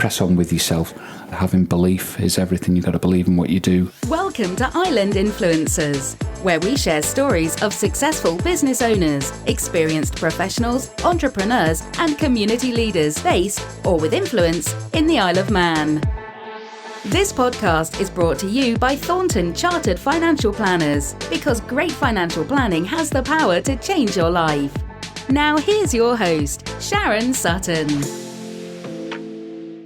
press on with yourself. Having belief is everything. You've got to believe in what you do. Welcome to Island Influencers, where we share stories of successful business owners, experienced professionals, entrepreneurs, and community leaders based or with influence in the Isle of Man. This podcast is brought to you by Thornton Chartered Financial Planners, because great financial planning has the power to change your life. Now here's your host, Sharon Sutton.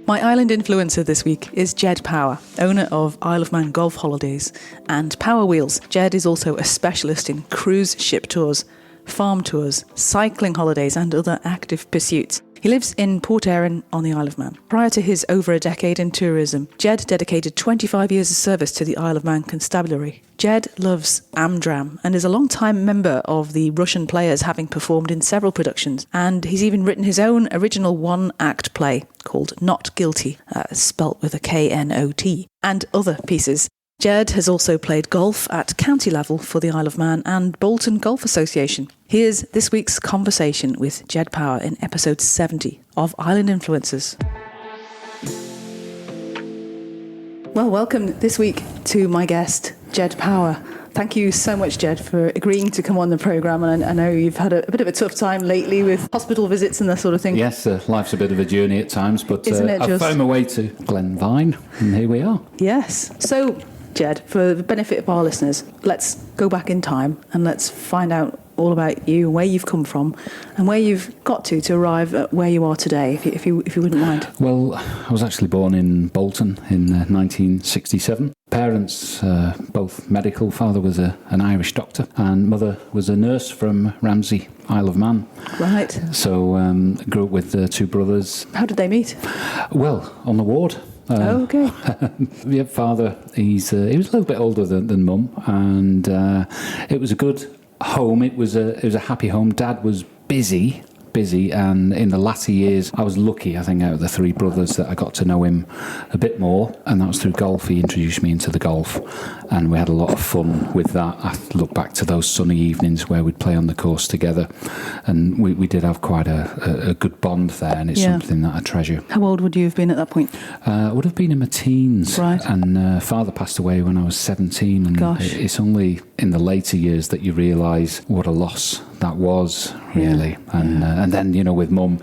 My island influencer this week is Ged Power, owner of Isle of Man Golf Holidays and Powerwheels. Ged is also a specialist in cruise ship tours, farm tours, cycling holidays and other active pursuits. He lives in Port Erin on the Isle of Man. Prior to his over a decade in tourism, Ged dedicated 25 years of service to the Isle of Man Constabulary. Ged loves am-dram and is a long-time member of the Rushen Players, having performed in several productions. And he's even written his own original one-act play called Not Guilty, spelt with a K-N-O-T, and other pieces. Ged has also played golf at county level for the Isle of Man and Bolton Golf Association. Here's this week's conversation with Ged Power in episode 70 of Island Influencers. Well, welcome this week to my guest, Ged Power. Thank you so much, Ged, for agreeing to come on the programme. And I know you've had a bit of a tough time lately with hospital visits and that sort of thing. Yes, life's a bit of a journey at times, but I've found my way to Glenvine, and here we are. Yes. So, Ged, for the benefit of our listeners, let's go back in time and let's find out all about you, where you've come from and where you've got to arrive at where you are today, if you wouldn't mind. Well, I was actually born in Bolton in 1967. Parents, both medical. Father was an Irish doctor and mother was a nurse from Ramsey, Isle of Man. Right. So grew up with two brothers. How did they meet? Well, on the ward. Okay. Yeah, father, he was a little bit older than mum, and it was a good home. It was a happy home. Dad was busy, and in the latter years I was lucky, I think, out of the three brothers, that I got to know him a bit more, and that was through golf. He introduced me into the golf and we had a lot of fun with that. I look back to those sunny evenings where we'd play on the course together, and we did have quite a good bond there, and it's something that I treasure. How old would you have been at that point? I would have been in my teens. Right. And father passed away when I was 17, and Gosh. It's only in the later years that you realise what a loss that was, really. And then, you know, with mum,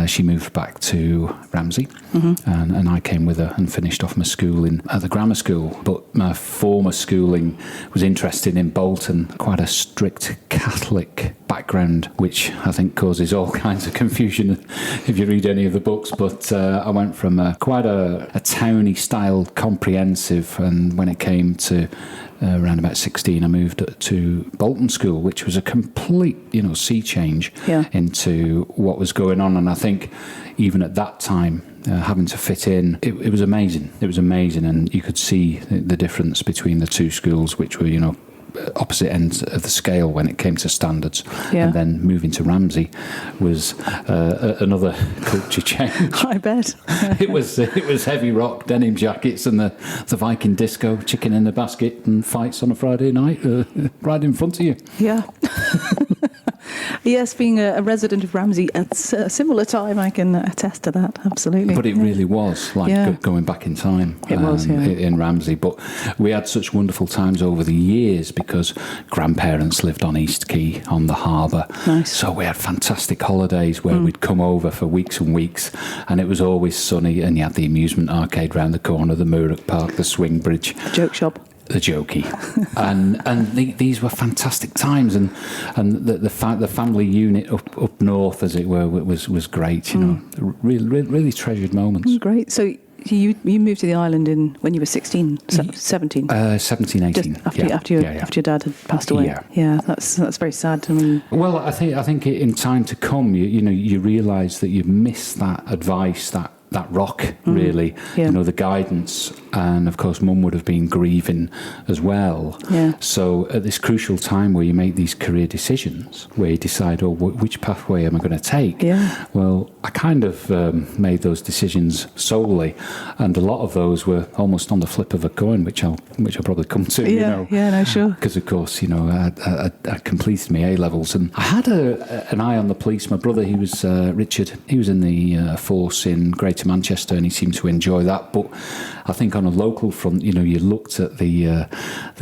she moved back to Ramsey, and I came with her and finished off my schooling at the grammar school. But my former schooling was interesting in Bolton, quite a strict Catholic background, which I think causes all kinds of confusion if you read any of the books. But I went from quite a towny style comprehensive, and when it came to around about 16, I moved to Bolton School, which was a complete, sea change into what was going on. And I think even at that time, having to fit in, it was amazing. It was amazing, and you could see the difference between the two schools, which were, opposite ends of the scale when it came to standards. And then moving to Ramsey was another culture change. I bet. It was heavy rock, denim jackets, and the Viking disco, chicken in the basket, and fights on a Friday night right in front of you. Yeah. Yes, being a resident of Ramsey at a similar time, I can attest to that, absolutely. But it really was like going back in time. It was, in Ramsey. But we had such wonderful times over the years because grandparents lived on East Quay on the harbour. Nice. So we had fantastic holidays where we'd come over for weeks and weeks, and it was always sunny, and you had the amusement arcade round the corner, the Murdoch Park, the swing bridge. Joke shop. The jokey, and these were fantastic times, and the family unit up north, as it were, was great. Really treasured moments. Great. So you moved to the island when you were 16, 17? 17, 18. Just after your dad had passed away. Yeah, that's very sad. I mean, well, I think in time to come, you realise that you miss that advice, that rock, really, the guidance. And of course mum would have been grieving as well. So at this crucial time where you make these career decisions, where you decide, which pathway am I going to take? Well, I kind of made those decisions solely, and a lot of those were almost on the flip of a coin, which I'll probably come to. Sure. Because of course, I completed my A-levels, and I had an eye on the police. My brother, he was Richard, he was in the force in Greater to Manchester, and he seemed to enjoy that. But I think on a local front, you looked at the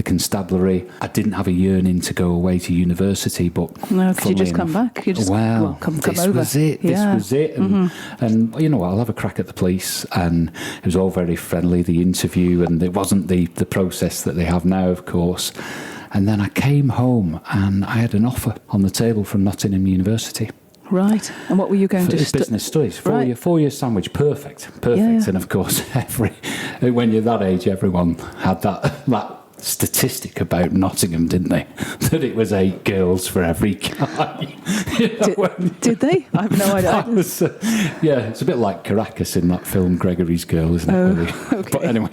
constabulary. I didn't have a yearning to go away to university, but no, could you just come back? You just come this over. was it. This Yeah. was it. And you know what? I'll have a crack at the police, and it was all very friendly. The interview, and it wasn't the process that they have now, of course. And then I came home and I had an offer on the table from Nottingham University. Right. And what were you going to It's business studies. Four-year sandwich. Perfect. Yeah. And of course, when you're that age, everyone had that statistic about Nottingham, didn't they? That it was 8 girls for every guy. Did they? I have no idea. It's a bit like Caracas in that film Gregory's Girl, isn't it? Really? Okay. But anyway,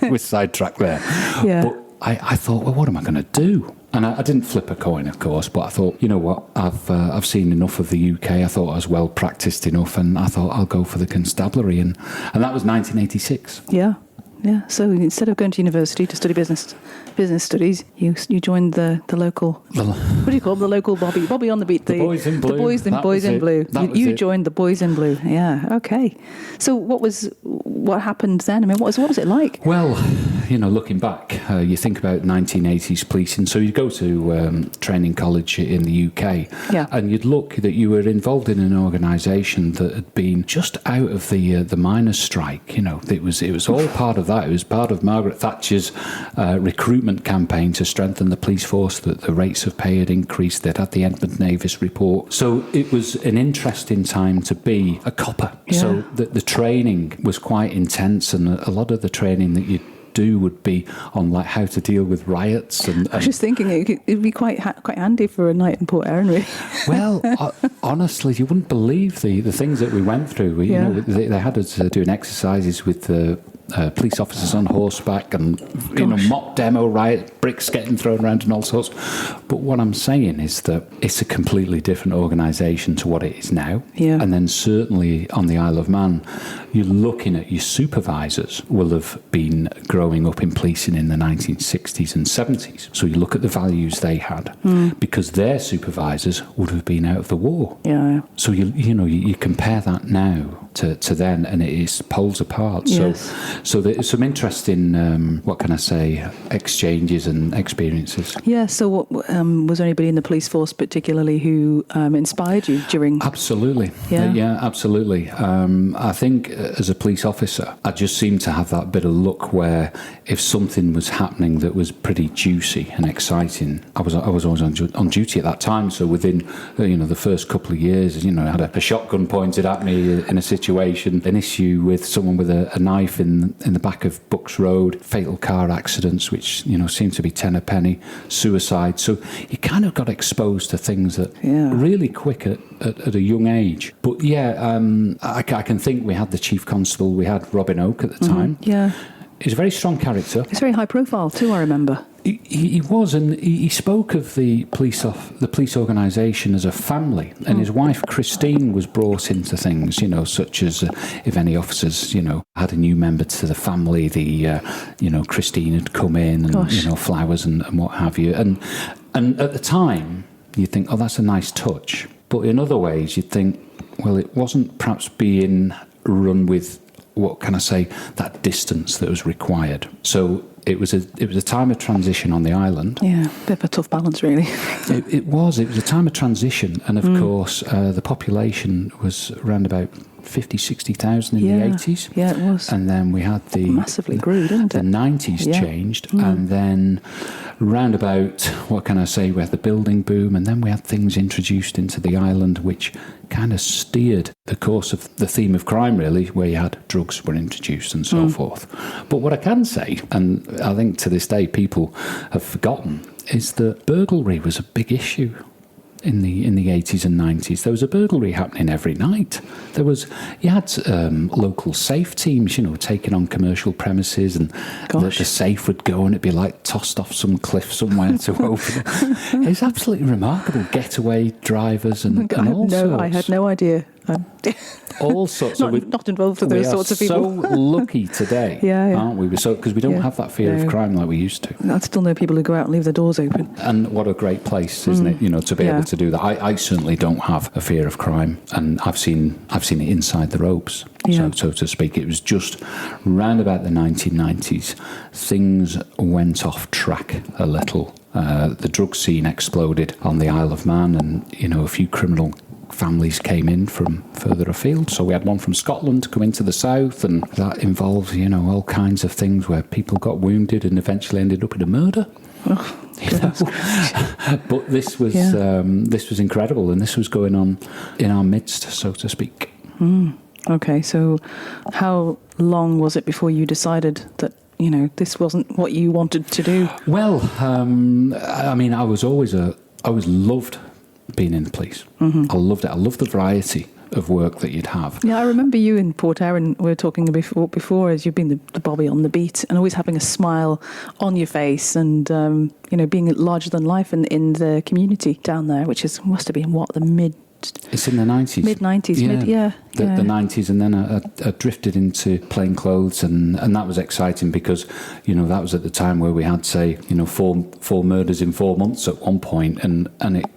we're sidetracked there. Yeah. But I thought, well, what am I going to do? And I didn't flip a coin, of course, but I thought, you know what, I've seen enough of the UK. I thought I was well practiced enough, and I thought I'll go for the constabulary, and that was 1986. Yeah. Yeah. So instead of going to university to study business studies, you joined the local. What do you call them? The local Bobby on the beat. The Boys in Blue. The Boys in Blue. You joined the Boys in Blue. Yeah. Okay. So what happened then? I mean, what was it like? Well, looking back, you think about 1980s policing. So you go to training college in the UK, and you'd look that you were involved in an organisation that had been just out of the miners' strike. It was all part of that. It was part of Margaret Thatcher's recruitment campaign to strengthen the police force. That the rates of pay had increased. They'd had the Edmund Davis report. So it was an interesting time to be a copper. Yeah. So the training was quite intense, and a lot of the training that you do would be on like how to deal with riots. And I was just thinking it'd be quite handy for a night in Port Erin, really. Well, honestly, you wouldn't believe the things that we went through. They had us doing exercises with the police officers on horseback, and mock demo riots, bricks getting thrown around and all sorts. But what I'm saying is that it's a completely different organisation to what it is now. Yeah. And then certainly on the Isle of Man, you're looking at your supervisors will have been growing up in policing in the 1960s and 70s. So you look at the values they had, because their supervisors would have been out of the war. Yeah. So you compare that now to then, and it is poles apart. Yes. So there's some interesting, exchanges and experiences. Yeah. So what, was there anybody in the police force particularly who inspired you during? Absolutely. Yeah. Absolutely. I think as a police officer, I just seemed to have that bit of luck where if something was happening that was pretty juicy and exciting, I was always on duty at that time. So within the first couple of years, I had a shotgun pointed at me in a situation, an issue with someone with a knife in the back of Bucks Road, fatal car accidents, which seemed to be 10 a penny, suicide. So you kind of got exposed to things that really quick at a young age. But I can think we had the chief constable, we had Robin Oak at the time. Yeah. He's a very strong character. It's very high profile too, I remember. He was, and he spoke of the police organisation as a family, and his wife Christine was brought into things, such as if any officers, had a new member to the family, Christine had come in, and flowers and what have you, and at the time you'd think, oh, that's a nice touch, but in other ways you'd think, well, it wasn't perhaps being run with, what can I say, that distance that was required. So it was a time of transition on the island. Yeah, a bit of a tough balance, really. It was a time of transition, and of course the population was around about 50, 60,000 in the 80s. Yeah, it was. And then we had the... Massively grew, didn't it? The 90s changed, and then round about, what can I say, we had the building boom, and then we had things introduced into the island which kind of steered the course of the theme of crime, really, where you had drugs were introduced and so forth. But what I can say, and I think to this day people have forgotten, is that burglary was a big issue in the 80s and 90s. There was a burglary happening every night. You had local safe teams, taking on commercial premises, and the safe would go and it'd be like tossed off some cliff somewhere to open it. It's absolutely remarkable. Getaway drivers and all sorts. I had no idea. All sorts. Not involved with those sorts of people. We are so lucky today, aren't we? Because we don't have that fear of crime like we used to. I still know people who go out and leave their doors open. And what a great place, isn't it? To be able to do that. I certainly don't have a fear of crime, and I've seen it inside the ropes, so to speak. It was just round about the 1990s, things went off track a little. The drug scene exploded on the Isle of Man, and a few criminal families came in from further afield. So we had one from Scotland come into the south, and that involved, all kinds of things where people got wounded and eventually ended up in a murder. But this was incredible, and this was going on in our midst, so to speak. Okay, so how long was it before you decided that this wasn't what you wanted to do? Well, I always loved being in the police. I loved it. I loved the variety of work that you'd have. Yeah, I remember you in Port Erin. We were talking before as you've been the Bobby on the beat, and always having a smile on your face, and being larger than life in the community down there, which must have been the mid. It's in the 90s. Mid-90s, The 90s, and then I drifted into plain clothes, and that was exciting because, that was at the time where we had, say, four murders in 4 months at one point, and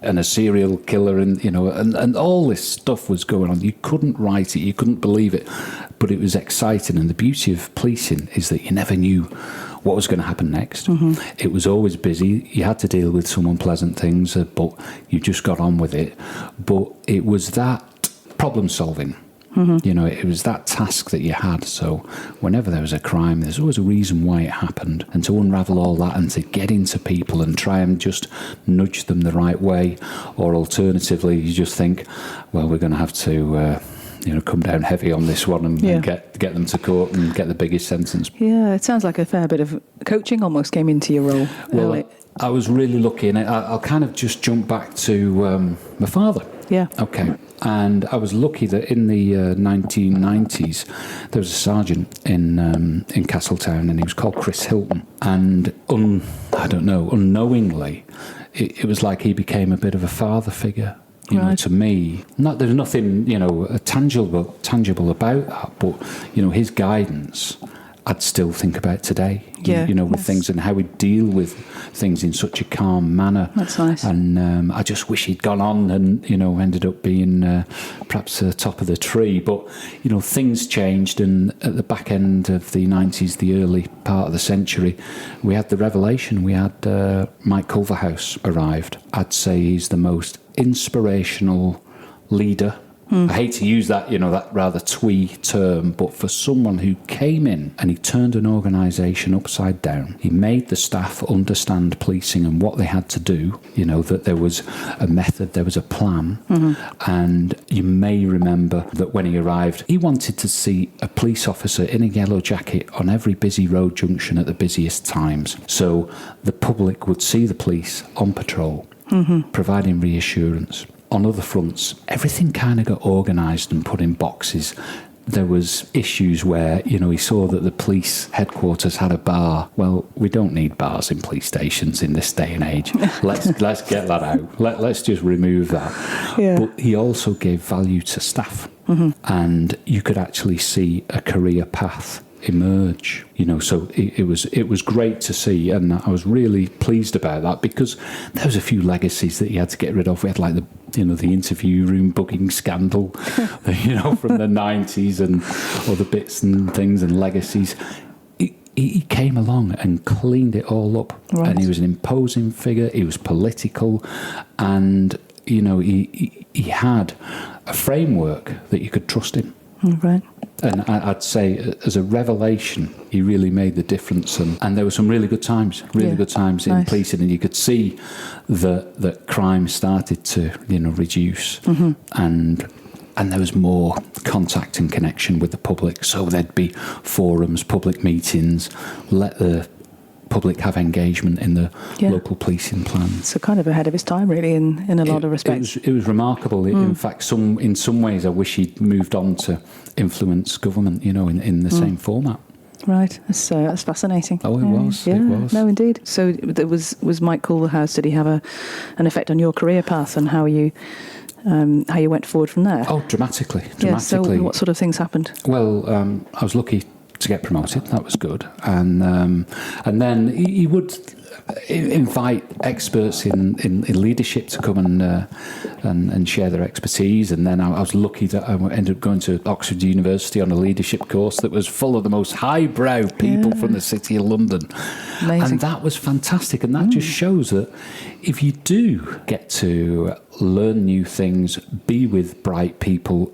a serial killer, and all this stuff was going on. You couldn't write it, you couldn't believe it, but it was exciting, and the beauty of policing is that you never knew what was going to happen next. It was always busy. You had to deal with some unpleasant things, but you just got on with it. But it was that problem solving. It was that task that you had. So whenever there was a crime, there's always a reason why it happened. And to unravel all that and to get into people and try and just nudge them the right way, or alternatively, you just think, well, we're going to have to come down heavy on this one and get them to court and get the biggest sentence. Yeah, it sounds like a fair bit of coaching almost came into your role. Well, I was really lucky, and I'll kind of just jump back to my father. Yeah. Okay. And I was lucky that in the 1990s, there was a sergeant in Castletown, and he was called Chris Hilton. And unknowingly, it was like he became a bit of a father figure. To me, there's nothing, tangible about that, but, his guidance, I'd still think about today, with things and how we deal with things in such a calm manner. That's nice. And I just wish he'd gone on and, ended up being perhaps the top of the tree. But, things changed, and at the back end of the 90s, the early part of the century, we had the revelation. We had Mike Culverhouse arrived. I'd say he's the most inspirational leader. I hate to use that, that rather twee term, but for someone who came in and he turned an organisation upside down, he made the staff understand policing and what they had to do, that there was a method, there was a plan. And you may remember that when he arrived, he wanted to see a police officer in a yellow jacket on every busy road junction at the busiest times. So the public would see the police on patrol, providing reassurance. On other fronts, everything kind of got organised and put in boxes. There was issues where, he saw that the police headquarters had a bar. Well, we don't need bars in police stations in this day and age. Let's get that out. Let's just remove that. Yeah. But he also gave value to staff. And you could actually see a career path emerge, so it was great to see, and I was really pleased about that, because there was a few legacies that you had to get rid of. We had like the interview room booking scandal, from the 90s, and other bits and things and legacies. He came along and cleaned it all up, and he was an imposing figure. He was political, and he had a framework that you could trust him. Right. And I'd say, as a revelation, he really made the difference. And there were some really good times in policing. And you could see that crime started to, reduce. And there was more contact and connection with the public. So there'd be forums, public meetings, let the public have engagement in the local policing plan. So kind of ahead of his time, really, in a lot of respects. It was remarkable. In fact, in some ways, I wish he'd moved on to influence government, in the same format. Right, that's fascinating. Oh, it was. It was. No, indeed. So there was Mike Culverhouse. Did he have an effect on your career path and how you how you went forward from there. Oh, dramatically. Yeah, so what sort of things happened? Well, I was lucky to get promoted. That was good. And then he would invite experts in leadership to come and share their expertise. And then I was lucky that I ended up going to Oxford University on a leadership course that was full of the most highbrow people from the City of London. Amazing. And that was fantastic. And that just shows that if you do get to learn new things, be with bright people,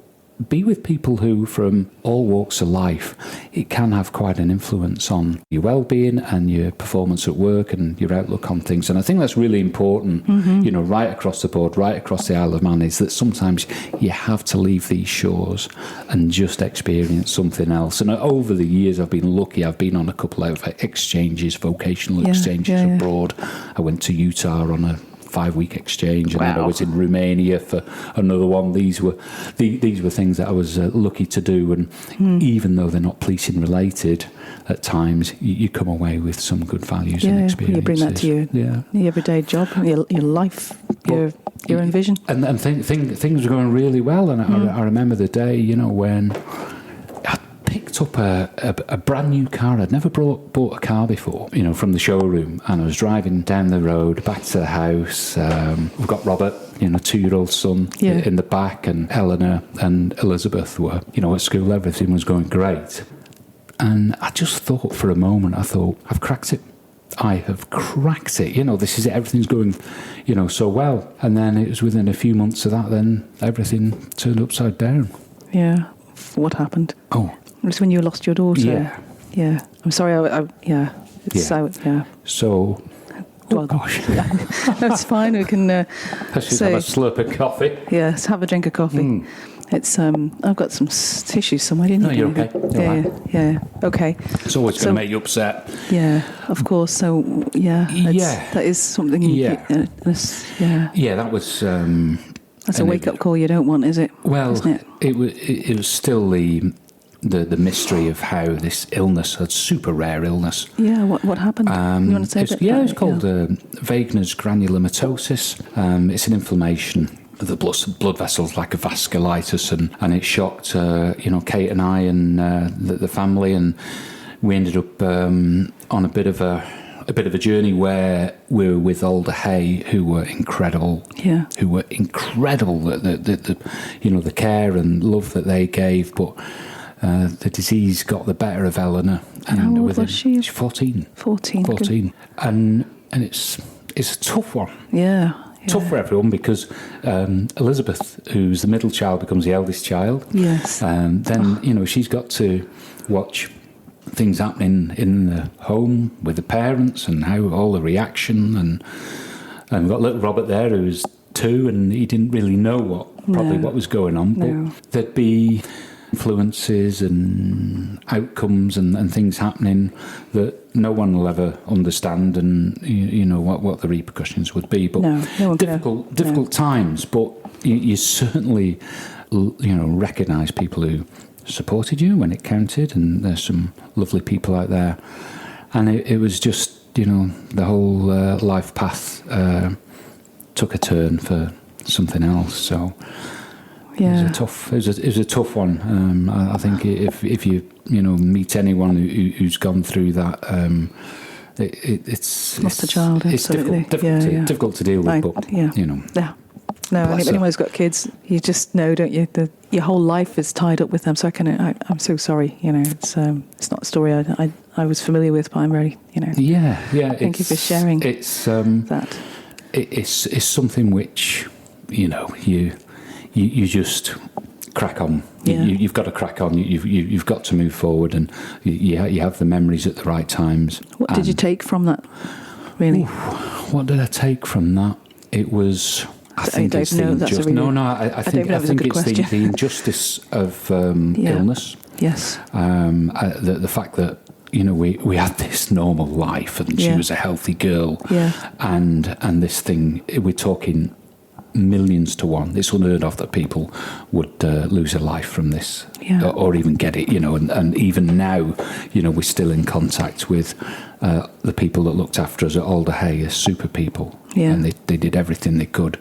be with people who, from all walks of life, it can have quite an influence on your well-being and your performance at work and your outlook on things. And I think that's really important, right across the board, right across the Isle of Man, is that sometimes you have to leave these shores and just experience something else. And over the years, I've been lucky. I've been on a couple of exchanges, vocational exchanges abroad. I went to Utah on a 5-week exchange, and then I was in Romania for another one. These were things that I was lucky to do, and even though they're not policing related, at times you come away with some good values and experiences. You bring that to your everyday job, your life, your own vision. And things were going really well, and I remember the day, when I picked up a brand new car. I'd never bought a car before, from the showroom, and I was driving down the road back to the house. We've got Robert, 2-year-old son in the back, and Eleanor and Elizabeth were, at school. Everything was going great. And I just thought for a moment, I've cracked it. I have cracked it. This is it. Everything's going, so well. And then it was within a few months of that, then everything turned upside down. Yeah. What happened? Oh. It was when you lost your daughter. Yeah. Yeah. I'm sorry. So, gosh. No, it's fine. We can Let's just have a slurp of coffee. Yeah, let's have a drink of coffee. It's I've got some tissues somewhere, didn't you? No, you're okay. Yeah. Okay. It's always going to make you upset. Yeah, of course. So, that is something. Yeah, that was... that's a wake-up call you don't want, is it? Well, isn't it? It was still the mystery of how this illness, a super rare illness. Yeah, what happened? You want to say that? Yeah, it's called Wegener's granulomatosis. It's an inflammation of the blood vessels, like a vasculitis, and it shocked Kate and I and the family, and we ended up on a bit of a journey where we were with Alder Hay, who were incredible. Yeah. Who were incredible. The care and love that they gave, but the disease got the better of Eleanor. And how old was she? She's 14. 14. Good. And it's a tough one. Yeah. Tough for everyone, because Elizabeth, who's the middle child, becomes the eldest child. Yes. Then she's got to watch things happening in the home with the parents, and how all the reaction, and we've got little Robert there who's 2, and he didn't really know what was going on, but there'd be influences and outcomes and things happening that no one will ever understand, and what the repercussions would be. But difficult times, but you certainly recognise people who supported you when it counted, and there's some lovely people out there. And it was just, the whole life path took a turn for something else. So it was a tough one. I think if you meet anyone who's gone through that, it's lost a child. Absolutely. It's difficult to deal with, but Yeah. No, and if anyone's got kids, you just know, don't you? Your whole life is tied up with them. So I'm so sorry. It's not a story I was familiar with, but I'm very, Yeah. Thank you for sharing. It's that. It's something which, you just crack on. Yeah. You've got to crack on. You've got to move forward, and you have the memories at the right times. What did you take from that? Really? What did I take from that? It was. I think it's the injustice. I think it's the injustice of illness. Yes. The fact that we had this normal life, and she was a healthy girl. Yeah. And this thing, we're talking millions to one. It's unheard of that people would lose a life from this, or even get it. And even now, we're still in contact with the people that looked after us at Alder Hay as super people, and they did everything they could.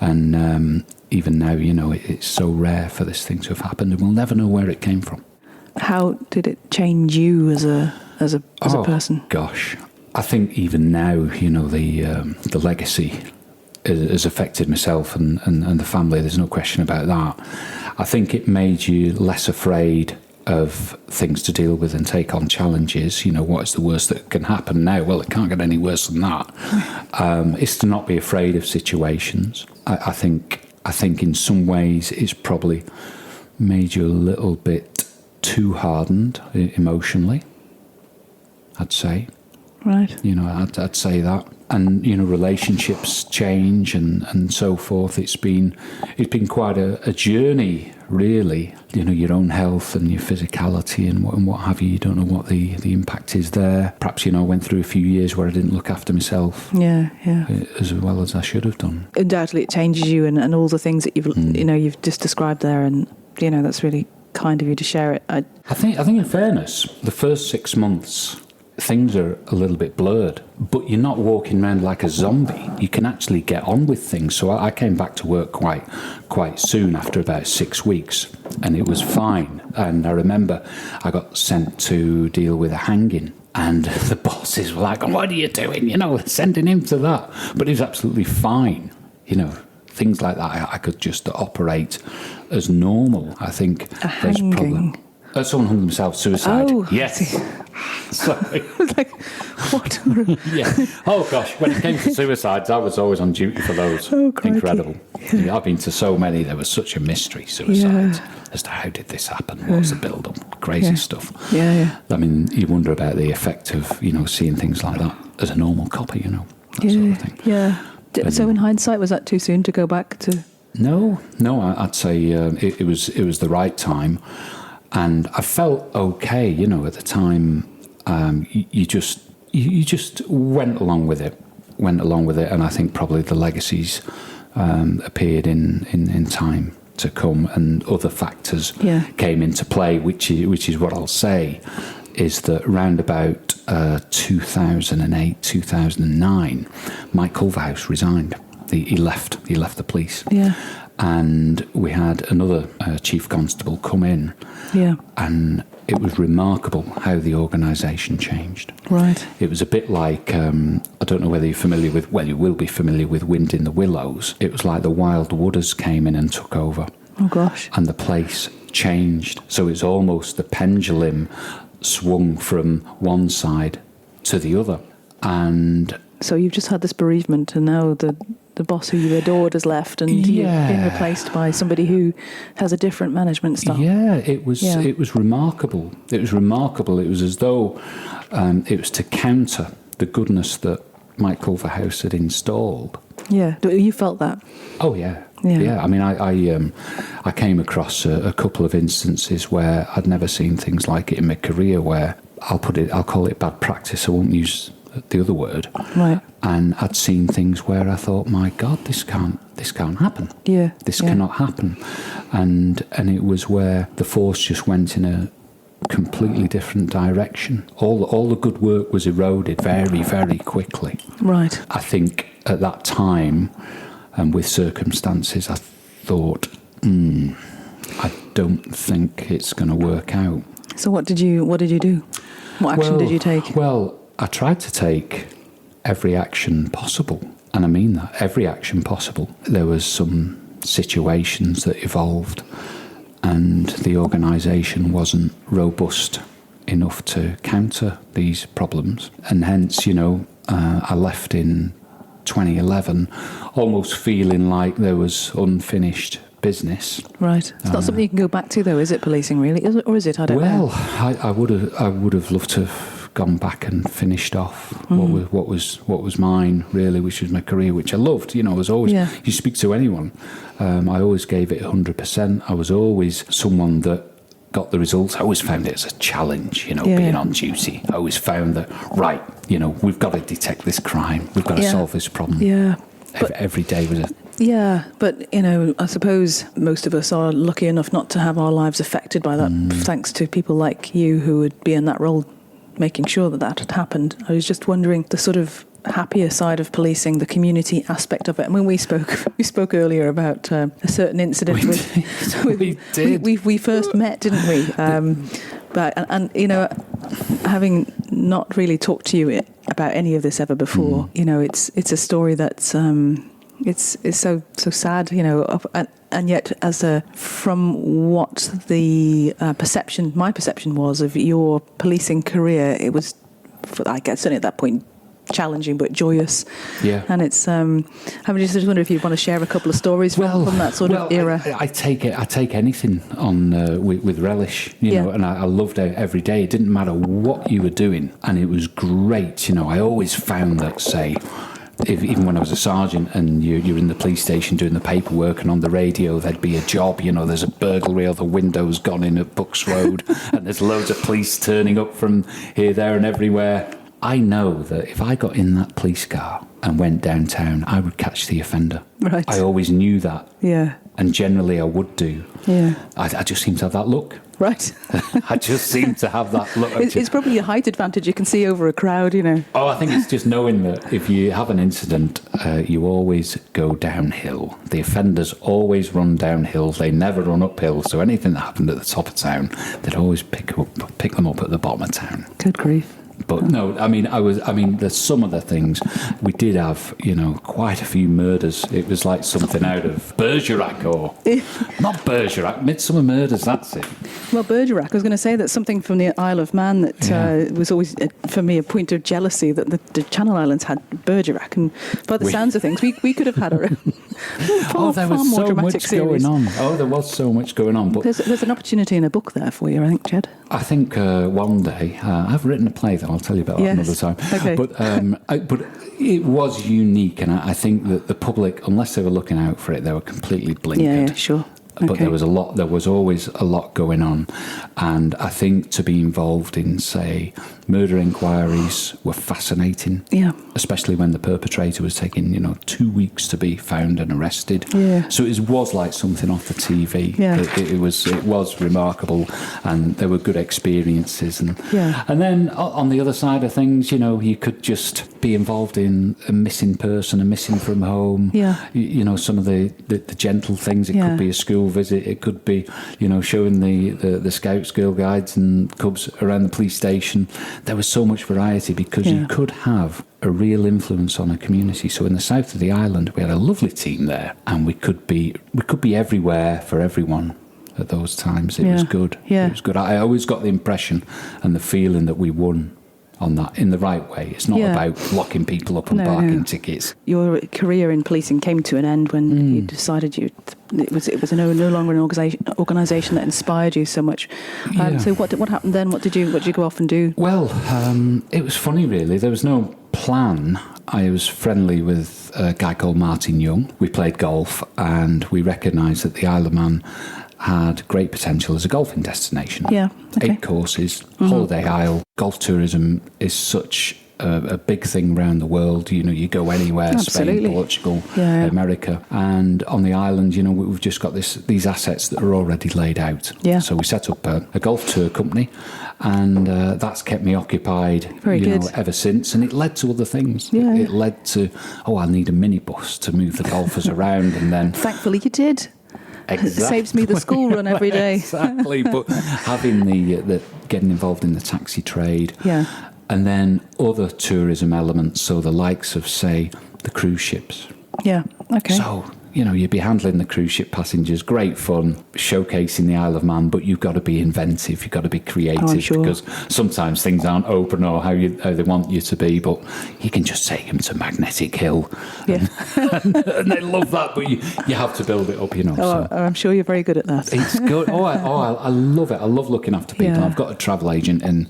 And even now, it's so rare for this thing to have happened, and we'll never know where it came from. How did it change you as a person? Gosh, I think even now, the legacy has affected myself and the family. There's no question about that. I think it made you less afraid of things to deal with and take on challenges. What is the worst that can happen now? Well, it can't get any worse than that. It's to not be afraid of situations. I think in some ways it's probably made you a little bit too hardened emotionally, I'd say. Right. I'd say that. And, relationships change and so forth. It's been quite a journey, really. Your own health and your physicality and what have you. You don't know what the impact is there. Perhaps, I went through a few years where I didn't look after myself as well as I should have done. Undoubtedly it changes you and all the things that you've just described there, and, that's really kind of you to share it. I think in fairness, the first 6 months, things are a little bit blurred, but you're not walking around like a zombie. You can actually get on with things. So I came back to work quite soon, after about 6 weeks, and it was fine. And I remember I got sent to deal with a hanging, and the bosses were like, "What are you doing? Sending him to that." But he was absolutely fine. Things like that, I could just operate as normal. I think a hanging. Someone hung themselves, suicide. Oh, yes. Sorry. I was like, what? Yeah. Oh, gosh. When it came to suicides, I was always on duty for those. Oh, crikey. Incredible. Yeah, I've been to so many. There was such a mystery, suicides, as to how did this happen? What was the build-up? Crazy stuff. Yeah. I mean, you wonder about the effect of, seeing things like that as a normal copper, that sort of thing. Yeah. So in hindsight, was that too soon to go back to? No, I'd say it was the right time. And I felt okay, at the time. You just went along with it, and I think probably the legacies appeared in time to come, and other factors came into play, which is what I'll say is that round about 2008, 2009, Mike Culverhouse resigned. He left the police. Yeah. And we had another chief constable come in. Yeah. And it was remarkable how the organisation changed. Right. It was a bit like, I don't know whether you're familiar with, well, you will be familiar with Wind in the Willows. It was like the Wild Wooders came in and took over. Oh, gosh. And the place changed. So it's almost the pendulum swung from one side to the other. And so you've just had this bereavement, and now the boss who you adored has left, and you've been replaced by somebody who has a different management style. Yeah, it was remarkable. It was remarkable. It was as though it was to counter the goodness that Mike Culverhouse had installed. Yeah, you felt that? Oh, yeah. I mean, I came across a couple of instances where I'd never seen things like it in my career, where I'll call it bad practice. I won't use the other word. Right. And I'd seen things where I thought, my God, this can't happen. Yeah. This cannot happen. And it was where the force just went in a completely different direction. All the good work was eroded very, very quickly. Right. I think at that time, and with circumstances, I thought, I don't think it's going to work out. So what did you do? What action did you take? Well, I tried to take every action possible, and I mean that, every action possible. There was some situations that evolved, and the organisation wasn't robust enough to counter these problems. And hence, I left in 2011 almost feeling like there was unfinished business. Right. It's not something you can go back to, though, is it, policing, really? Or is it? I don't know. Well, I would have loved to have gone back and finished off what was mine, really, which was my career, which I loved. I was always, you speak to anyone, I always gave it 100%. I was always someone that got the results. I always found it as a challenge, being on duty. I always found that, right, we've got to detect this crime. We've got to solve this problem. Yeah. Every day was a... Yeah, but, I suppose most of us are lucky enough not to have our lives affected by that, thanks to people like you who would be in that role making sure that had happened. I was just wondering the sort of happier side of policing, the community aspect of it. I mean, we spoke earlier about a certain incident. We did. We first met, didn't we? But you know, having not really talked to you about any of this ever before, you know, it's a story that's it's so sad, you know, and yet from what the my perception was of your policing career, it was, I guess, certainly at that point, challenging but joyous. Yeah. And it's I just wonder if you want to share a couple of stories from that sort of era. I take anything on with relish, you know, and I loved it every day. It didn't matter what you were doing, and it was great. You know, I always found that, say, even when I was a sergeant and you're in the police station doing the paperwork, and on the radio there'd be a job, you know, there's a burglary or the window's gone in at Bucks Road and there's loads of police turning up from here, there and everywhere. I know that if I got in that police car and went downtown, I would catch the offender. Right. I always knew that. Yeah. And generally I would do. Yeah. I just seem to have that look. Right. I just seem to have that look. It's probably a height advantage. You can see over a crowd, you know. Oh, I think it's just knowing that if you have an incident, you always go downhill. The offenders always run downhill. They never run uphill. So anything that happened at the top of town, they'd always pick them up at the bottom of town. Good grief. But no, I mean, there's some of the things we did have, you know, quite a few murders. It was like something out of Bergerac or not Bergerac, Midsummer Murders. That's it. Well, Bergerac, I was going to say that's something from the Isle of Man that was always, for me, a point of jealousy that the Channel Islands had Bergerac. And by the sounds of things, we could have had our own there was more so dramatic much series. going on. Oh, there was so much going on. But there's an opportunity in a book there for you, I think, Ged. I think one day I've written a play that I'll tell you about that another time. Okay. But it was unique, and I think that the public, unless they were looking out for it, they were completely blinkered. Yeah, sure. But there was always a lot going on. And I think to be involved in, say, murder inquiries were fascinating. Yeah. Especially when the perpetrator was taking, 2 weeks to be found and arrested. Yeah. So it was like something off the TV. Yeah. It was remarkable, and there were good experiences. And then on the other side of things, you could just be involved in a missing person, a missing from home. Yeah. Some of the gentle things. It could be a school visit. It could be, showing the Scouts, Girl Guides and Cubs around the police station. There was so much variety because you could have a real influence on a community. So in the south of the island, we had a lovely team there, and we could be everywhere for everyone at those times. It was good. Yeah. It was good. I always got the impression and the feeling that we won on that in the right way. It's not about locking people up and barking tickets. Your career in policing came to an end when you decided it was no longer an organisation that inspired you so much. So what happened then? What did you go off and do? Well, it was funny really. There was no plan. I was friendly with a guy called Martin Young. We played golf, and we recognised that the Isle of Man had great potential as a golfing destination. Yeah. Okay. 8 courses, holiday isle. Golf tourism is such a big thing around the world. You go anywhere, Spain, Portugal, America. And on the island, we've just got these assets that are already laid out. Yeah. So we set up a golf tour company, and that's kept me occupied ever since. And it led to other things. Yeah. It led to, I need a minibus to move the golfers around. And then thankfully you did. Exactly. It saves me the school run every day. Exactly, but having the getting involved in the taxi trade, and then other tourism elements, so the likes of, say, the cruise ships. Yeah, okay. So, you'd be handling the cruise ship passengers, great fun, showcasing the Isle of Man, but you've got to be inventive, you've got to be creative, because sometimes things aren't open or how they want you to be, but you can just take them to Magnetic Hill. Yeah. And they love that, but you have to build it up, so. I'm sure you're very good at that. It's good. I love it. I love looking after people. Yeah. I've got a travel agent in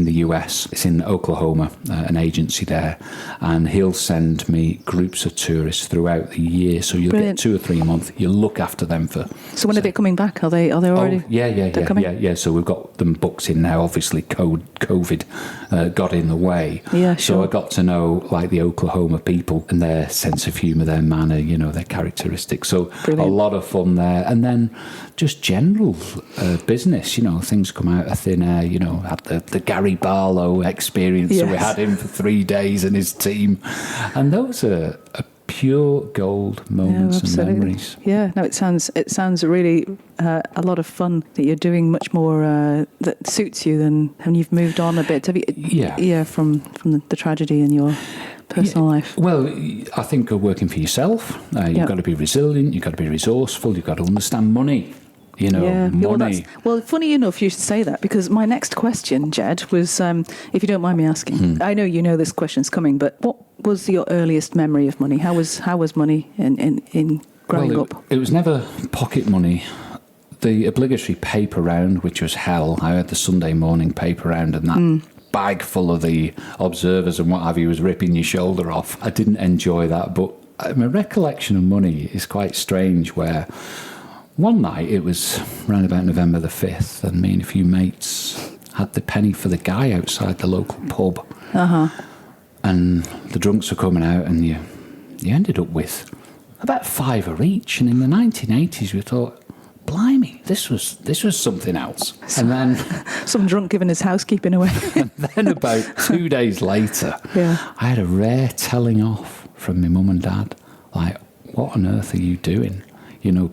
the US. It's in Oklahoma, an agency there, and he'll send me groups of tourists throughout the year, so you'll Brilliant. get 2 or 3 a month. You look after them for... So when are they coming back? Are they already? They're coming? Yeah. So we've got them booked in now. Obviously, COVID got in the way. Yeah, sure. So I got to know like the Oklahoma people and their sense of humour, their manner, their characteristics. So Brilliant. a lot of fun there. And then just general business, things come out of thin air. Had the Gary Barlow experience. So we Yes. had him for 3 days and his team. And those are pure gold moments and absolutely. memories. Yeah, no, it sounds really a lot of fun that you're doing much more that suits you than when you've moved on a bit. Have you, from the tragedy in your personal life. Well, I think working for yourself, you've got to be resilient, you've got to be resourceful, you've got to understand money. Money. Well, funny enough, you should say that, because my next question, Ged, was, if you don't mind me asking, I know you know this question's coming, but what was your earliest memory of money? How was money in growing up? It was never pocket money. The obligatory paper round, which was hell. I had the Sunday morning paper round, and that bag full of the observers and what have you was ripping your shoulder off. I didn't enjoy that, but my recollection of money is quite strange, where one night, it was around about November the 5th, and me and a few mates had the penny for the guy outside the local pub. Uh-huh. And the drunks were coming out, and you ended up with about £5 each. And in the 1980s, we thought, blimey, this was something else. And then some drunk giving his housekeeping away. and then about 2 days later, I had a rare telling off from my mum and dad, like, what on earth are you doing?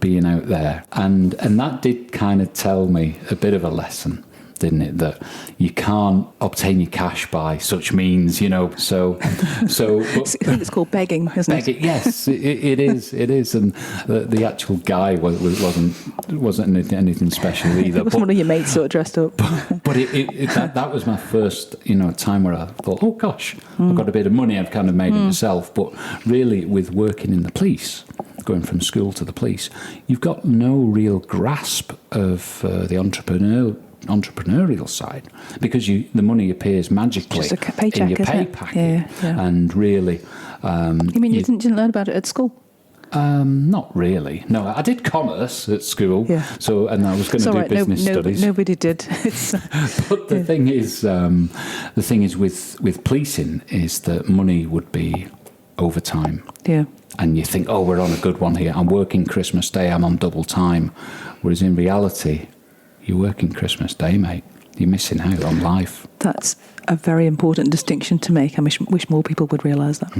Being out there. And that did kind of tell me a bit of a lesson, didn't it? That you can't obtain your cash by such means, So but, I think it's called begging, isn't it? Yes, it is. And the actual guy wasn't anything special either. It was one of your mates sort of dressed up. But that was my first, time where I thought, oh gosh, I've got a bit of money, I've kind of made it myself. But really, with working in the police, going from school to the police, you've got no real grasp of the entrepreneurial side, because the money appears magically just a paycheck, in your pay it? packet. Yeah. And really... you mean you didn't learn about it at school? Not really. No, I did commerce at school. Yeah. So, and I was going to do business studies. Nobody did. But the thing is, with policing, is that money would be overtime. Yeah. And you think, oh, we're on a good one here. I'm working Christmas Day, I'm on double time. Whereas in reality, you're working Christmas Day, mate. You're missing out on life. That's a very important distinction to make. I wish more people would realise that.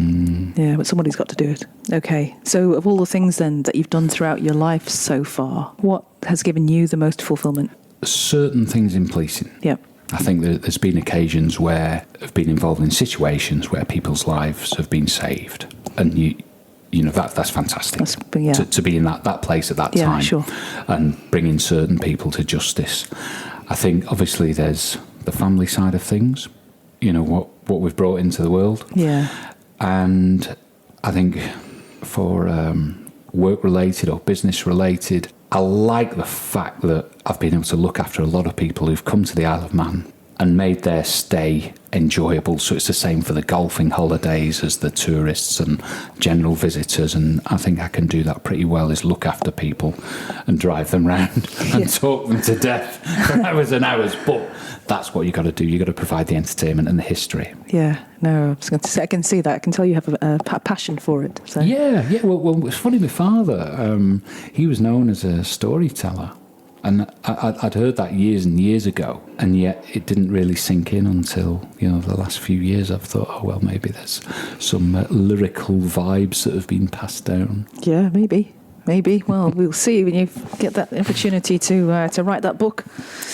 Yeah, but somebody's got to do it. Okay, so of all the things then that you've done throughout your life so far, what has given you the most fulfilment? Certain things in policing. Yeah. I think that there's been occasions where I've been involved in situations where people's lives have been saved. And that's fantastic. To be in that place at that time. Sure. And bringing certain people to justice. I think obviously there's the family side of things, what we've brought into the world. Yeah. And I think for work related or business related, I like the fact that I've been able to look after a lot of people who've come to the Isle of Man and made their stay enjoyable. So it's the same for the golfing holidays as the tourists and general visitors. And I think I can do that pretty well, is look after people and drive them round and talk them to death for hours and hours. But that's what you got to do. You got to provide the entertainment and the history. Yeah, no, I was going to say, I can see that. I can tell you have a passion for it. So. Yeah. Well, it's funny. My father, he was known as a storyteller. And I'd heard that years and years ago, and yet it didn't really sink in until, the last few years. I've thought, oh, well, maybe there's some lyrical vibes that have been passed down. Yeah, maybe. Well, we'll see when you get that opportunity to write that book.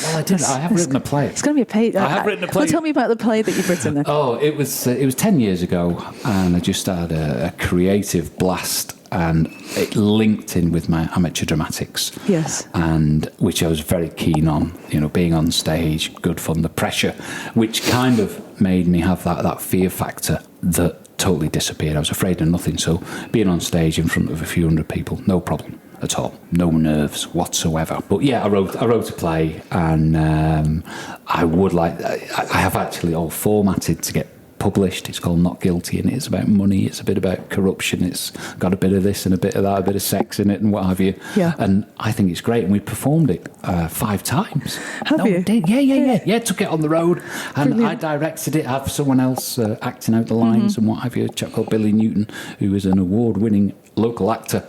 Well, I did. I have written a play. It's going to be a play. I have written a play. Well, tell me about the play that you've written then. Oh, it was 10 years ago, and I just had a creative blast. And it linked in with my amateur dramatics. Yes. And which I was very keen on, being on stage, good fun, the pressure, which kind of made me have that fear factor that totally disappeared. I was afraid of nothing. So being on stage in front of a few hundred people, no problem at all. No nerves whatsoever. But yeah, I wrote a play, and I have actually all formatted to get published. It's called Not Guilty, and it's about money. It's a bit about corruption. It's got a bit of this and a bit of that, a bit of sex in it and what have you. Yeah. And I think it's great. And we performed it 5 times. Have you? We did. Yeah. Took it on the road, and Brilliant. I directed it. Have someone else acting out the lines and what have you. A chap called Billy Newton, who is an award-winning local actor.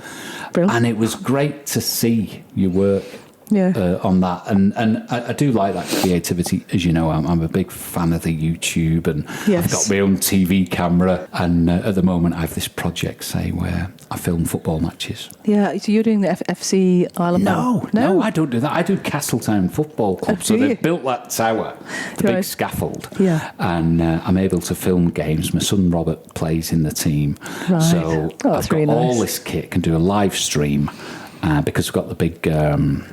Brilliant. And it was great to see your work on that, and I do like that creativity. As you know, I'm a big fan of the YouTube, and I've got my own TV camera, and at the moment I have this project, say, where I film football matches. Yeah, so you're doing the FC Isle of Man? No, I don't do that. I do Castletown Football Club. So they've built that tower, the big scaffold, and I'm able to film games. My son Robert plays in the team, so I've got really all nice. this kit. Can do a live stream. Because we've got the big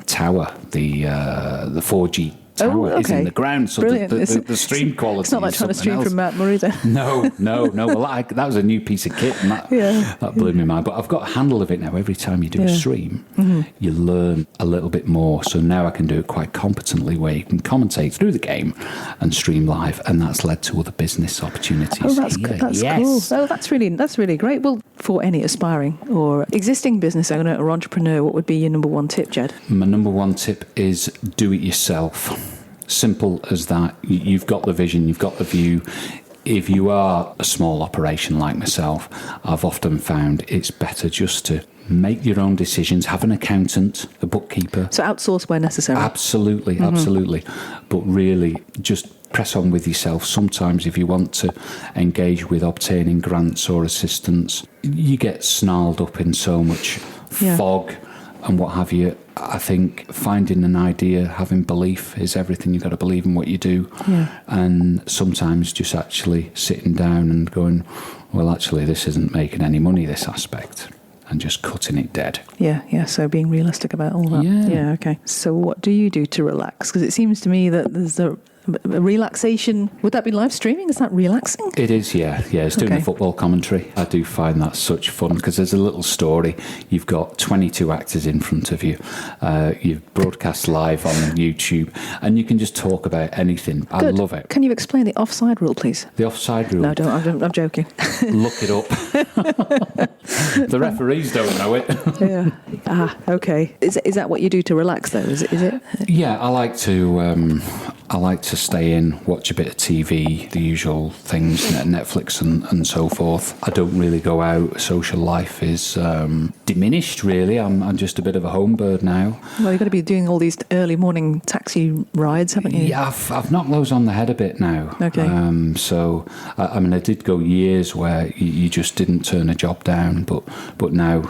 tower, the 4G tower is in the ground, so the stream quality. It's not like trying to stream from Mount Murray then. No. Well, that was a new piece of kit, and that blew me mind. But I've got a handle of it now. Every time you do a stream, you learn a little bit more. So now I can do it quite competently, where you can commentate through the game and stream live, and that's led to other business opportunities. Oh, that's good. That's cool. Oh, that's really great. Well, for any aspiring or existing business owner or entrepreneur, what would be your number one tip, Ged? My number one tip is do it yourself. Simple as that. You've got the vision, you've got the view. If you are a small operation like myself, I've often found it's better just to make your own decisions, have an accountant, a bookkeeper. So outsource where necessary. Absolutely. But really, just press on with yourself. Sometimes if you want to engage with obtaining grants or assistance, you get snarled up in so much fog and what have you. I think finding an idea, having belief is everything. You've got to believe in what you do. And sometimes just actually sitting down and going, well, actually, this isn't making any money, this aspect, and just cutting it dead. Yeah. So being realistic about all that. Yeah, okay. So what do you do to relax? Because it seems to me that there's a relaxation. Would that be live streaming? Is that relaxing? It is, yeah. It's doing the football commentary. I do find that such fun because there's a little story. You've got 22 actors in front of you. You've broadcast live on YouTube, and you can just talk about anything. Good. I love it. Can you explain the offside rule, please? The offside rule? No, don't. I'm joking. Look it up. The referees don't know it. Yeah. Okay. Is that what you do to relax, though? Is it? Yeah, I like to stay in, watch a bit of TV, the usual things, Netflix and so forth. I don't really go out. Social life is diminished, really. I'm just a bit of a home bird now. Well, you've got to be doing all these early morning taxi rides, haven't you? Yeah, I've knocked those on the head a bit now. Okay. So, I did go years where you just didn't turn a job down, but now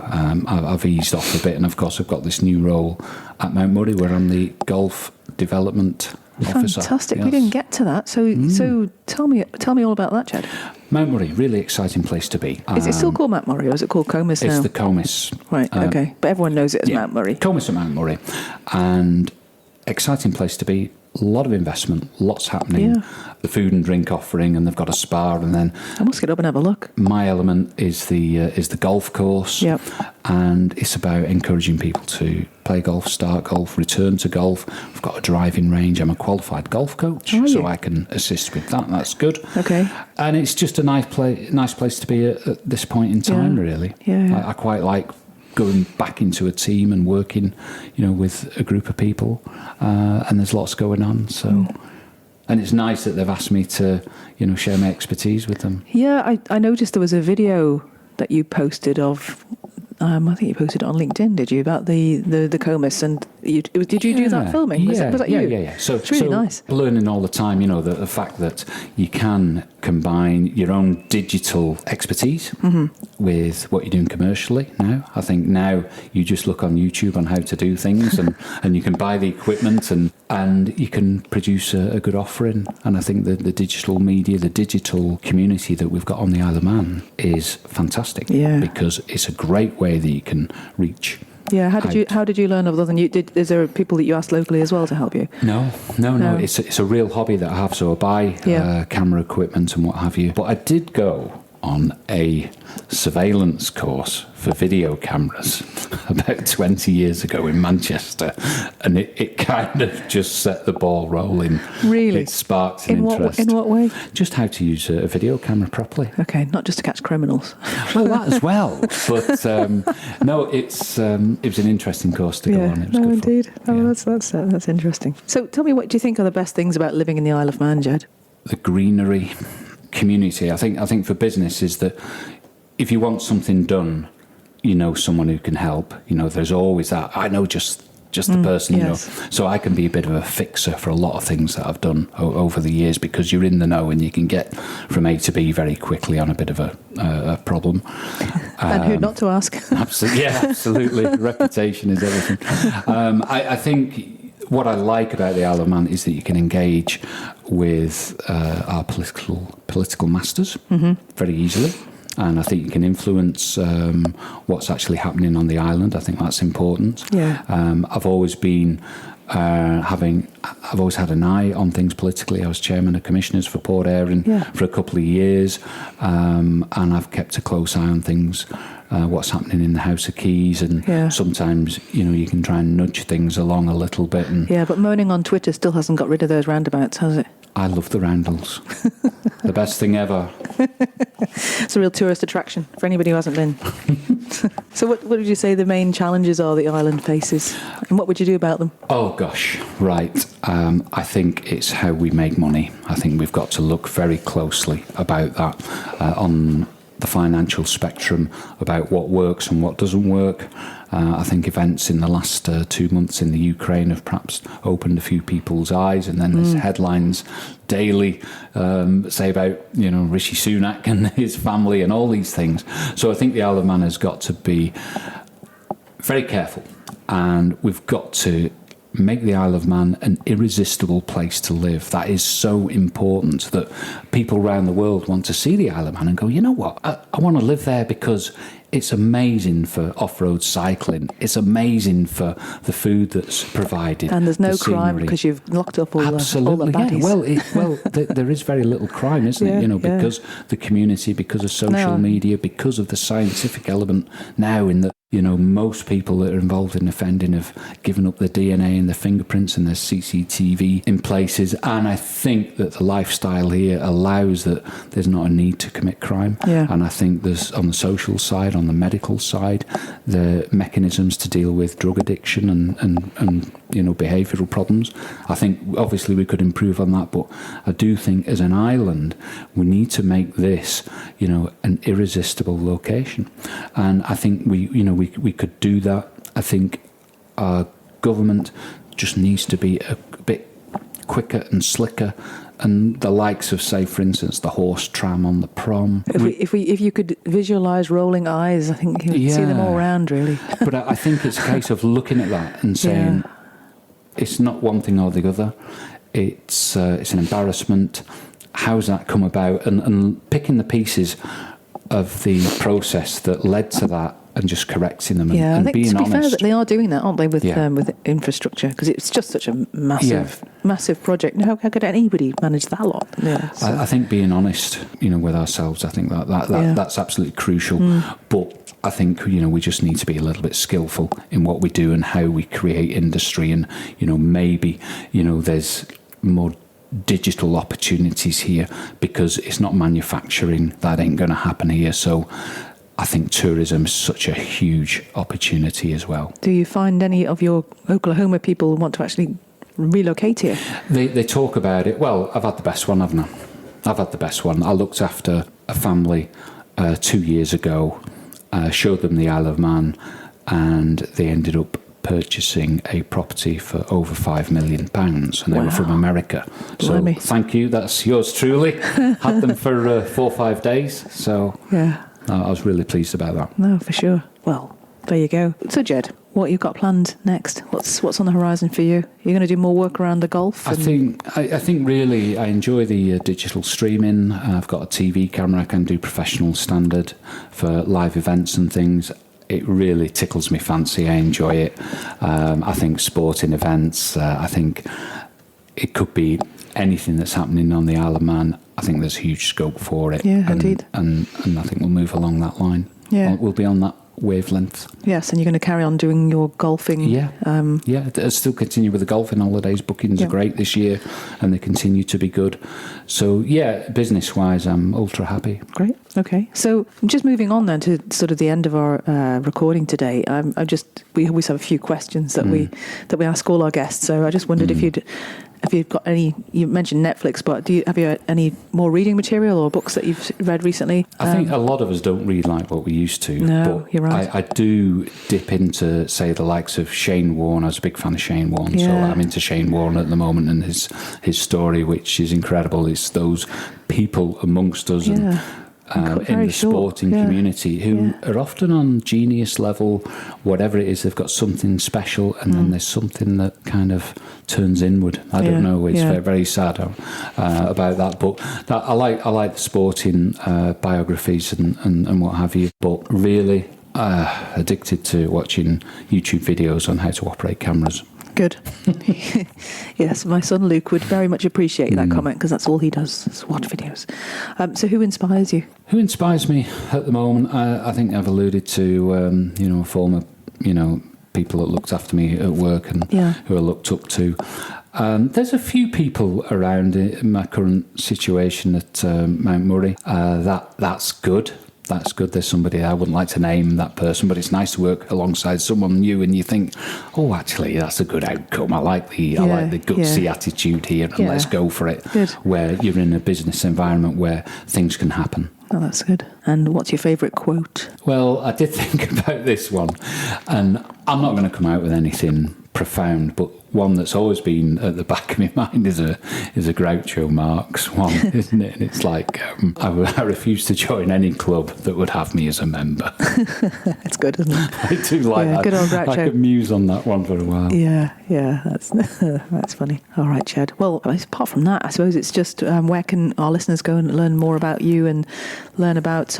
I've eased off a bit, and of course I've got this new role at Mount Murray where I'm the golf development officer. Fantastic. Yes. We didn't get to that. So tell me all about that, Ged. Mount Murray, really exciting place to be. Is it still called Mount Murray, or is it called Comus now? It's the Comus. Right, okay. But everyone knows it as Mount Murray. Comus at Mount Murray. And exciting place to be. A lot of investment, lots happening. Yeah. The food and drink offering, and they've got a spa, and then I must get up and have a look. My element is the golf course. Yep. And it's about encouraging people to play golf, start golf, return to golf. We've got a driving range. I'm a qualified golf coach, so I can assist with that. That's good. Okay. And it's just a nice place to be at this point in time, really. Yeah. I quite like going back into a team and working, with a group of people, and there's lots going on. So, and it's nice that they've asked me to, share my expertise with them. Yeah, I noticed there was a video that you posted of. I think you posted it on LinkedIn, did you, about the Comus, and did you do that filming? Was that you? Yeah. So it's really nice. Learning all the time, the fact that you can combine your own digital expertise with what you're doing commercially now. I think now you just look on YouTube on how to do things, and you can buy the equipment and you can produce a good offering. And I think the digital media, the digital community that we've got on the Isle of Man is fantastic. Yeah. Because it's a great way that you can reach. Yeah, how did you learn other than you did? Is there people that you asked locally as well to help you? No. It's a real hobby that I have. So I buy camera equipment and what have you. But I did go on a surveillance course for video cameras about 20 years ago in Manchester, and it kind of just set the ball rolling. Really? It sparked an interest. In what way? Just how to use a video camera properly. Okay, not just to catch criminals. Well, that as well. But no, it was an interesting course to go on. It was good indeed. fun. Oh, that's interesting. So tell me, what do you think are the best things about living in the Isle of Man, Ged? The greenery, community. I think for business is that if you want something done, you know someone who can help. You know, there's always that. I know just the person, yes. you know. So I can be a bit of a fixer for a lot of things that I've done over the years, because you're in the know and you can get from A to B very quickly on a bit of a problem. And who not to ask? Absolutely. Reputation is everything. I think what I like about the Isle of Man is that you can engage with our political masters very easily. And I think you can influence what's actually happening on the island. I think that's important. Yeah. I've always been I've always had an eye on things politically. I was chairman of commissioners for Port Erin for a couple of years, and I've kept a close eye on things. What's happening in the House of Keys, and sometimes you can try and nudge things along a little bit. And but moaning on Twitter still hasn't got rid of those roundabouts, has it? I love the roundels. The best thing ever. It's a real tourist attraction for anybody who hasn't been. So what would you say the main challenges are the island faces, and what would you do about them? Oh gosh, right. I think it's how we make money. I think we've got to look very closely about that on the financial spectrum, about what works and what doesn't work. I think events in the last 2 months in the Ukraine have perhaps opened a few people's eyes, and then there's headlines daily say about Rishi Sunak and his family and all these things. So I think the Isle of Man has got to be very careful, and we've got to make the Isle of Man an irresistible place to live. That is so important, that people around the world want to see the Isle of Man and go, you know what, I want to live there because it's amazing for off-road cycling. It's amazing for the food that's provided. And there's no crime because you've locked up all the baddies. Well, there is very little crime, isn't it? Because the community, because of social media, because of the scientific element now in the most people that are involved in offending have given up their DNA and their fingerprints and their CCTV in places. And I think that the lifestyle here allows that there's not a need to commit crime. Yeah. And I think there's, on the social side, on the medical side, the mechanisms to deal with drug addiction and behavioural problems. I think obviously we could improve on that, but I do think as an island we need to make this an irresistible location. And I think we could do that. I think our government just needs to be a bit quicker and slicker, and the likes of, say, for instance, the horse tram on the prom. If you could visualise rolling eyes, I think you would see them all around, really. But I think it's a case of looking at that and saying it's not one thing or the other. It's an embarrassment. How's that come about? And picking the pieces of the process that led to that and just correcting them and I think, being to be honest. fair, that they are doing that, aren't they, with infrastructure? Because it's just such a massive project. How could anybody manage that lot? I think being honest, with ourselves, I think that's absolutely crucial. But I think we just need to be a little bit skillful in what we do and how we create industry, and maybe there's more digital opportunities here, because it's not manufacturing. That ain't going to happen here. So I think tourism is such a huge opportunity as well. Do you find any of your Oklahoma people want to actually relocate here? They talk about it. Well, I've had the best one, haven't I? I've had the best one. I looked after a family 2 years ago, showed them the Isle of Man, and they ended up purchasing a property for over £5 million, and they were from America. So thank you, that's yours truly. Had them for 4 or 5 days, so I was really pleased about that. No, for sure. Well, there you go. So Ged, what you've got planned next? What's on the horizon for you? You're going to do more work around the golf? I think really I enjoy the digital streaming. I've got a TV camera. I can do professional standard for live events and things. It really tickles me fancy. I enjoy it. I think sporting events, I think it could be anything that's happening on the Isle of Man. I think there's huge scope for it. Yeah, indeed. And I think we'll move along that line. Yeah. We'll be on that wavelength. Yes, and you're going to carry on doing your golfing. Yeah. I still continue with the golfing holidays. Bookings are great this year, and they continue to be good. So, yeah, business-wise, I'm ultra happy. Great. Okay. So just moving on then to sort of the end of our recording today, we always have a few questions that we ask all our guests. So I just wondered if you've got any. You mentioned Netflix, but have you any more reading material or books that you've read recently? I think a lot of us don't read like what we used to. No, but you're right. I do dip into, say, the likes of Shane Warne. I was a big fan of Shane Warne, so I'm into Shane Warne at the moment and his story, which is incredible. It's those people amongst us and in the sporting community who are often on genius level, whatever it is, they've got something special, and then there's something that kind of turns inward. I don't know. It's very, very sad about that. But I like the sporting biographies and what have you. But really addicted to watching YouTube videos on how to operate cameras. Good. Yes, my son Luke would very much appreciate that comment, because that's all he does is watch videos. So who inspires you? Who inspires me at the moment? I think I've alluded to, former, people that looked after me at work and who I looked up to. There's a few people around in my current situation at Mount Murray. That's good. That's good. There's somebody, I wouldn't like to name that person, but it's nice to work alongside someone new and you think, oh, actually, that's a good outcome. I like the gutsy attitude here, and let's go for it. Good. Where you're in a business environment where things can happen. Oh, that's good. And what's your favourite quote? Well, I did think about this one, and I'm not going to come out with anything profound, but one that's always been at the back of my mind is a Groucho Marx one, isn't it? And it's like, I refuse to join any club that would have me as a member. It's good, isn't it? I do like that. Good old Groucho. I could muse on that one for a while. Yeah, that's funny. All right, Ged. Well, apart from that, I suppose it's just where can our listeners go and learn more about you and learn about,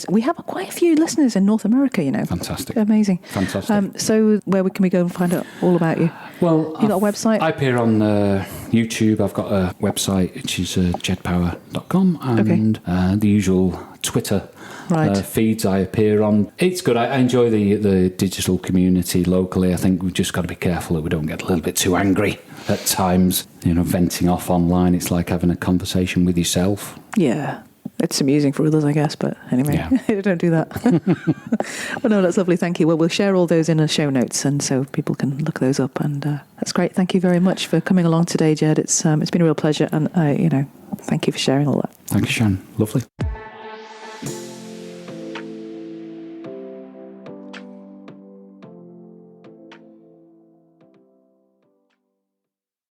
we have quite a few listeners in North America, Fantastic. Amazing. Fantastic. So where can we go and find out all about you? Well, you got a website? I appear on YouTube. I've got a website, which is gedpower.com, and the usual Twitter feeds I appear on. It's good. I enjoy the digital community locally. I think we've just got to be careful that we don't get a little bit too angry at times. Venting off online. It's like having a conversation with yourself. Yeah. It's amusing for others, I guess, but anyway, don't do that. Well, no, that's lovely. Thank you. Well, we'll share all those in the show notes, and so people can look those up. And that's great. Thank you very much for coming along today, Ged. It's been a real pleasure, and thank you for sharing all that. Thank you, Sharon. Lovely.